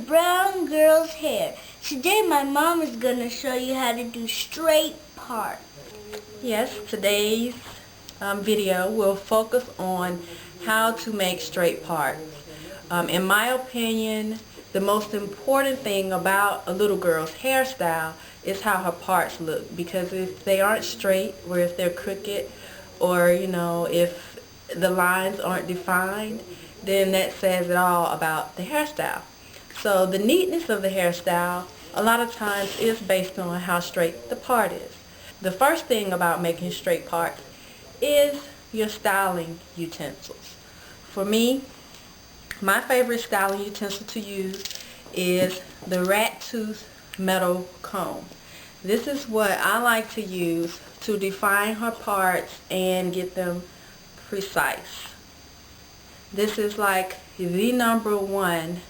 brown girl's hair. Today my mom is going to show you how to do straight parts. Yes, today's video will focus on how to make straight parts. In my opinion, the most important thing about a little girl's hairstyle is how her parts look, because if they aren't straight, or if they're crooked, or if the lines aren't defined, then that says it all about the hairstyle. So the neatness of the hairstyle a lot of times is based on how straight the part is. The first thing about making straight parts is your styling utensils. For me, my favorite styling utensil to use is the rat tooth metal comb. This is what I like to use to define her parts and get them precise. This is like the number one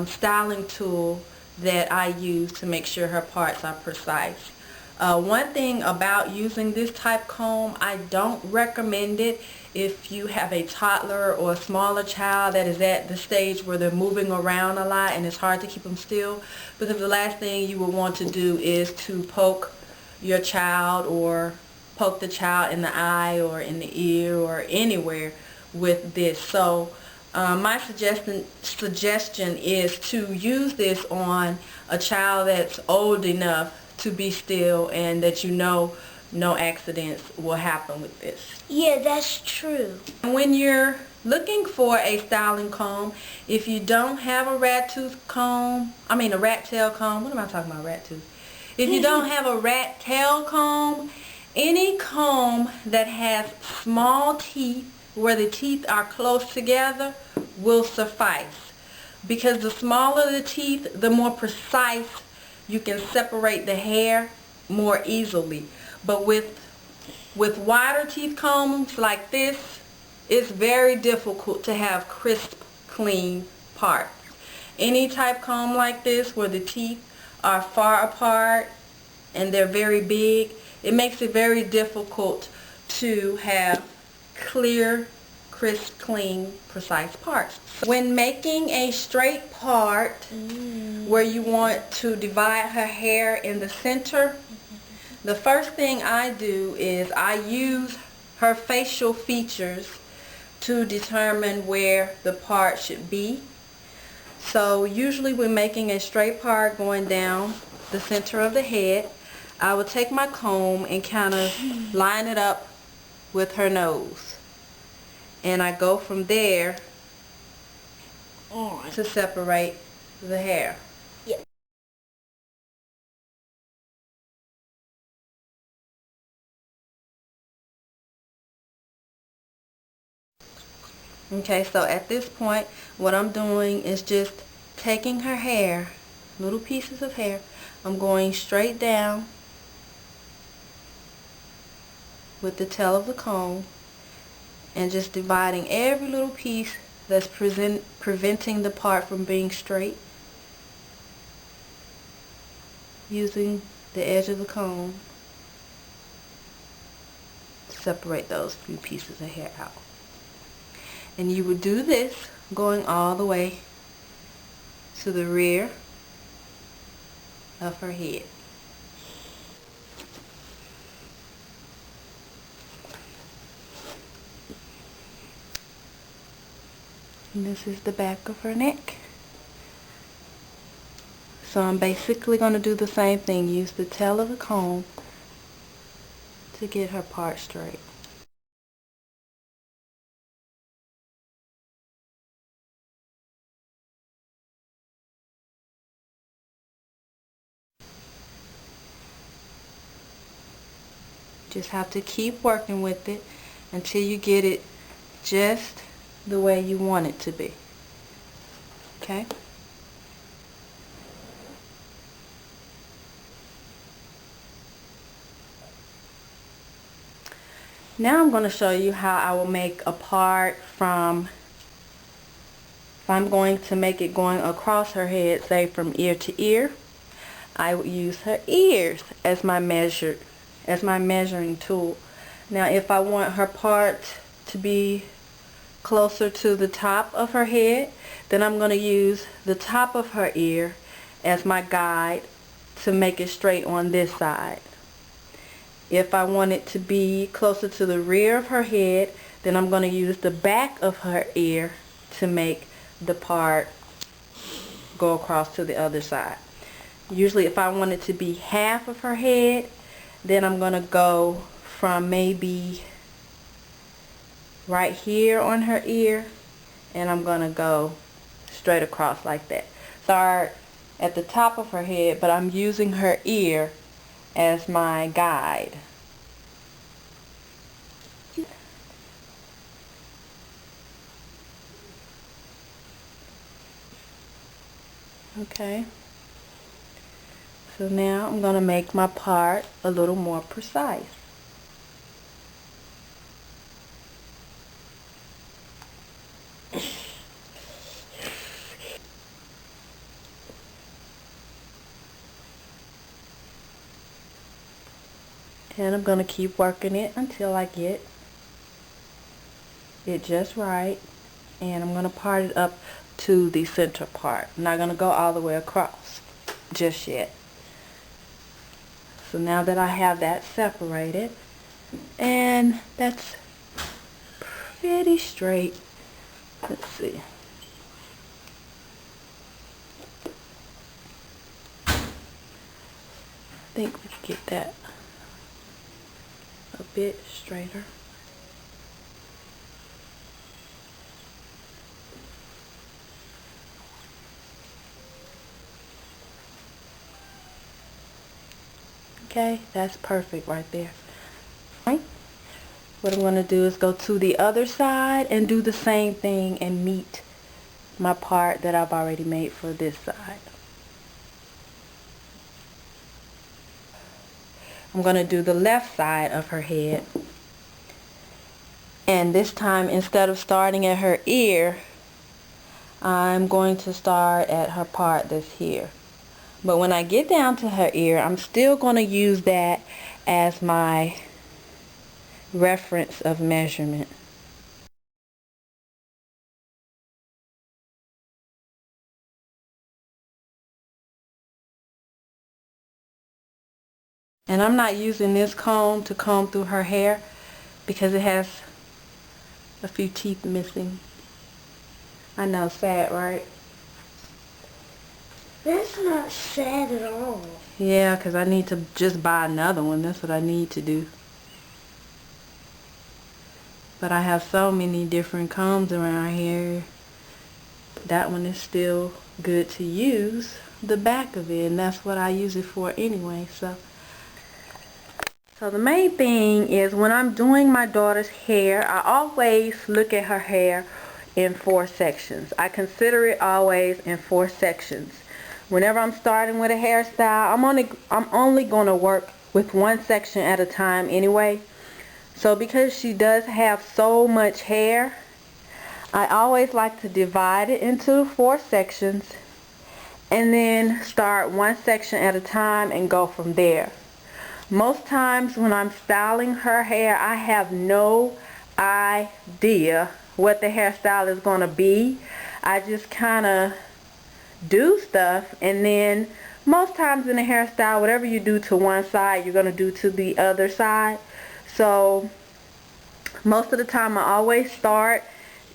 styling tool that I use to make sure her parts are precise. One thing about using this type comb, I don't recommend it if you have a toddler or a smaller child that is at the stage where they're moving around a lot and it's hard to keep them still, because the last thing you would want to do is to poke your child or poke the child in the eye or in the ear or anywhere with this. So my suggestion is to use this on a child that's old enough to be still and that no accidents will happen with this. Yeah, that's true. When you're looking for a styling comb, if you don't have a rat tail comb, what am I talking about, rat tooth? If you don't have a rat tail comb, any comb that has small teeth where the teeth are close together will suffice, because the smaller the teeth, the more precise you can separate the hair more easily. But with wider teeth combs like this, it's very difficult to have crisp, clean parts. Any type comb like this where the teeth are far apart and they're very big, it makes it very difficult to have clear, crisp, clean, precise parts. When making a straight part where you want to divide her hair in the center, the first thing I do is I use her facial features to determine where the part should be. So usually when making a straight part going down the center of the head, I will take my comb and kind of line it up with her nose. And I go from there to separate the hair. Yep. Okay, so at this point, what I'm doing is just taking her hair, little pieces of hair, I'm going straight down with the tail of the comb and just dividing every little piece that's preventing the part from being straight, using the edge of the comb to separate those few pieces of hair out. And you would do this going all the way to the rear of her head. And this is the back of her neck. So I'm basically going to do the same thing. Use the tail of the comb to get her part straight. Just have to keep working with it until you get it just the way you want it to be. Okay? Now I'm going to show you how I will make a part from, if I'm going to make it going across her head, say from ear to ear, I would use her ears as my measuring tool. Now if I want her part to be closer to the top of her head, Then I'm going to use the top of her ear as my guide to make it straight on this side. If I want it to be closer to the rear of her head, then I'm going to use the back of her ear to make the part go across to the other side. Usually if I want it to be half of her head, then I'm going to go from maybe right here on her ear, and I'm going to go straight across like that. Start at the top of her head, but I'm using her ear as my guide. Okay. So now I'm going to make my part a little more precise. And I'm going to keep working it until I get it just right. And I'm going to part it up to the center part. I'm not going to go all the way across just yet. So now that I have that separated, and that's pretty straight. Let's see. I think we can get that a bit straighter. Okay, that's perfect right there. Right. What I'm going to do is go to the other side and do the same thing and meet my part that I've already made for this side. I'm going to do the left side of her head. And this time, instead of starting at her ear, I'm going to start at her part that's here. But when I get down to her ear, I'm still going to use that as my reference of measurement. And I'm not using this comb to comb through her hair because it has a few teeth missing. I know, sad, right? That's not sad at all. Yeah, because I need to just buy another one. That's what I need to do. But I have so many different combs around here. That one is still good to use, the back of it, and that's what I use it for anyway. So the main thing is when I'm doing my daughter's hair, I always look at her hair in 4 sections. I consider it always in 4 sections. Whenever I'm starting with a hairstyle, I'm only going to work with 1 section at a time anyway. So because she does have so much hair, I always like to divide it into 4 sections and then start 1 section at a time and go from there. Most times when I'm styling her hair, I have no idea what the hairstyle is going to be. I just kind of do stuff, and then most times in a hairstyle, whatever you do to one side, you're going to do to the other side. So most of the time I always start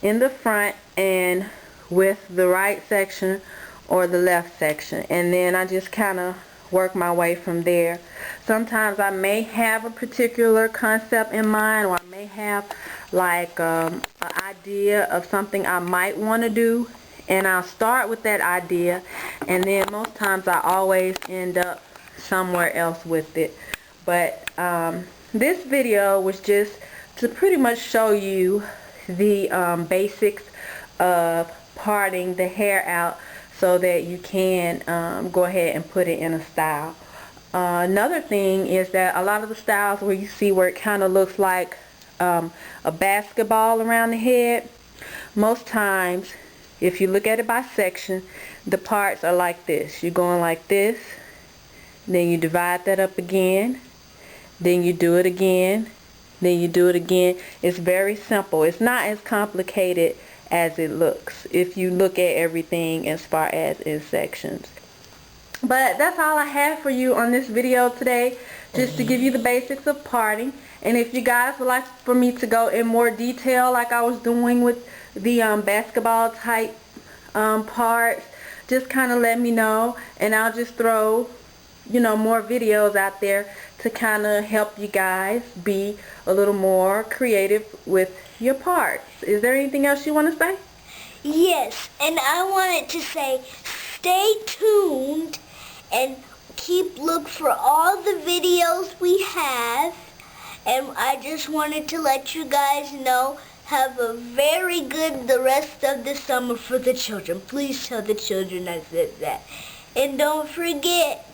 in the front and with the right section or the left section, and then I just kind of work my way from there. Sometimes I may have a particular concept in mind, or I may have like an idea of something I might want to do, and I'll start with that idea, and then most times I always end up somewhere else with it. But this video was just to pretty much show you the basics of parting the hair out so that you can go ahead and put it in a style. Another thing is that a lot of the styles where you see where it kind of looks like a basketball around the head, most times if you look at it by section, the parts are like this. You're going like this, then you divide that up again, then you do it again, then you do it again. It's very simple. It's not as complicated as it looks if you look at everything as far as in sections. But that's all I have for you on this video today, just to give you the basics of parting. And if you guys would like for me to go in more detail like I was doing with the basketball type parts, just kind of let me know, and I'll just throw, you know, more videos out there to kind of help you guys be a little more creative with your parts. Is there anything else you want to say? Yes, and I wanted to say stay tuned and look for all the videos we have. And I just wanted to let you guys know, have a very good the rest of the summer for the children. Please tell the children I said that. And don't forget,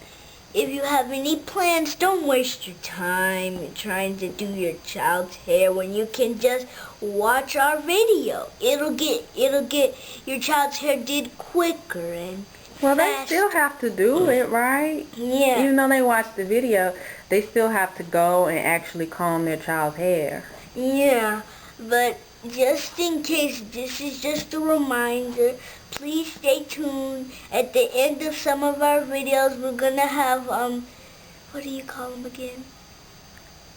if you have any plans, don't waste your time trying to do your child's hair when you can just watch our video. It'll get your child's hair did quicker and well, they faster. still have to do it, right? Yeah. Even though they watch the video, they still have to go and actually comb their child's hair. Yeah, but just in case, this is just a reminder, please stay tuned. At the end of some of our videos, we're going to have, what do you call them again?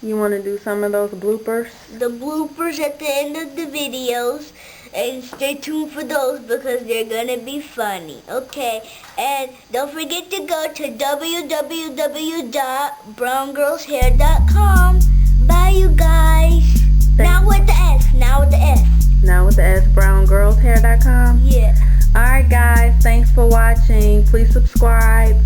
You want to do some of those bloopers? The bloopers at the end of the videos. And stay tuned for those because they're going to be funny. Okay, and don't forget to go to www.browngirlshair.com. Bye, you guys. Now with the S. Now with the S. Now with the S, browngirlshair.com? Yeah. Alright guys, thanks for watching. Please subscribe.